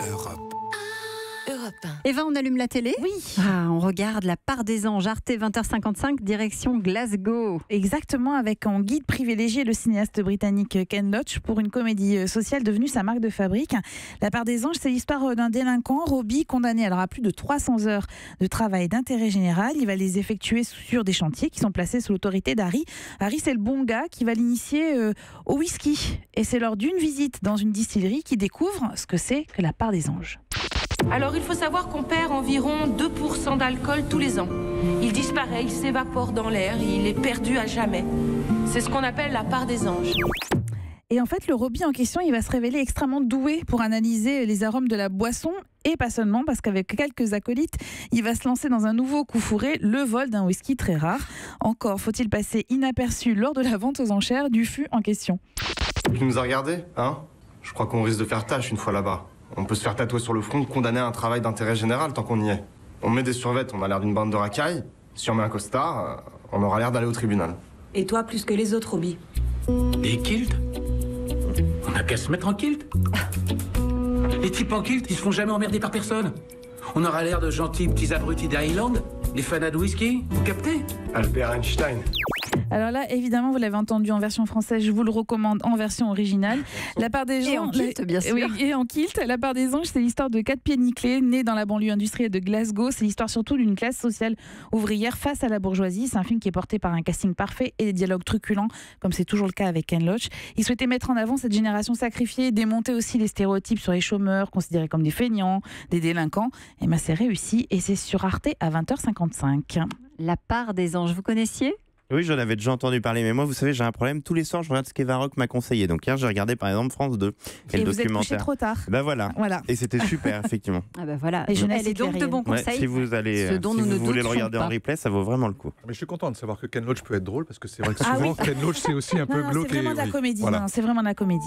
Europe. Eva, on allume la télé ? Oui. On regarde La Part des Anges, Arte 20h55, direction Glasgow. Exactement, avec en guide privilégié le cinéaste britannique Ken Loach pour une comédie sociale devenue sa marque de fabrique. La Part des Anges, c'est l'histoire d'un délinquant, Robbie, condamné à plus de 300 heures de travail d'intérêt général. Il va les effectuer sur des chantiers qui sont placés sous l'autorité d'Harry. Harry, c'est le bon gars qui va l'initier au whisky. Et c'est lors d'une visite dans une distillerie qu'il découvre ce que c'est que la Part des Anges. Alors il faut savoir qu'on perd environ 2% d'alcool tous les ans. Il disparaît, il s'évapore dans l'air, il est perdu à jamais. C'est ce qu'on appelle la part des anges. Et en fait, le Robbie en question, il va se révéler extrêmement doué pour analyser les arômes de la boisson, et pas seulement, parce qu'avec quelques acolytes, il va se lancer dans un nouveau coup fourré, le vol d'un whisky très rare. Encore faut-il passer inaperçu lors de la vente aux enchères du fût en question. Tu nous as regardé, hein? Je crois qu'on risque de faire tâche une fois là-bas. On peut se faire tatouer sur le front, condamner à un travail d'intérêt général tant qu'on y est. On met des survêtes, on a l'air d'une bande de racailles. Si on met un costard, on aura l'air d'aller au tribunal. Et toi, plus que les autres, Robbie? Et kilt? On n'a qu'à se mettre en kilt. Les types en kilt, ils se font jamais emmerder par personne. On aura l'air de gentils petits abrutis d'Highland, des fanats de whisky, vous captez? Albert Einstein. Alors là, évidemment, vous l'avez entendu en version française, je vous le recommande en version originale. La Part des Anges, Et en kilt, bien sûr. Oui, et en kilt. La Part des Anges, c'est l'histoire de 4 pieds nickelés, nés dans la banlieue industrielle de Glasgow. C'est l'histoire surtout d'une classe sociale ouvrière face à la bourgeoisie. C'est un film qui est porté par un casting parfait et des dialogues truculents, comme c'est toujours le cas avec Ken Loach. Il souhaitait mettre en avant cette génération sacrifiée, démonter aussi les stéréotypes sur les chômeurs, considérés comme des feignants, des délinquants. Et c'est réussi, et c'est sur Arte à 20h55. La Part des Anges, vous connaissiez ? Oui, j'en avais déjà entendu parler, mais moi, vous savez, j'ai un problème. Tous les soirs, je regarde ce qu'Eva Rock m'a conseillé. Donc hier, j'ai regardé par exemple France 2 et le vous êtes couché documentaire. trop tard. Ben voilà. Et c'était super, effectivement. Ah ben voilà. Et jeunesse Elle est donc de bons Ouais, conseils. si vous allez, ce dont si nous vous ne voulez le doutions regarder pas. en replay, ça vaut vraiment le coup. Mais je suis content de savoir que Ken Loach peut être drôle parce que c'est vrai que Ah souvent oui. Ken Loach c'est aussi un peu Non, glauque. c'est vraiment de la comédie. Voilà. Non, c'est vraiment de la comédie.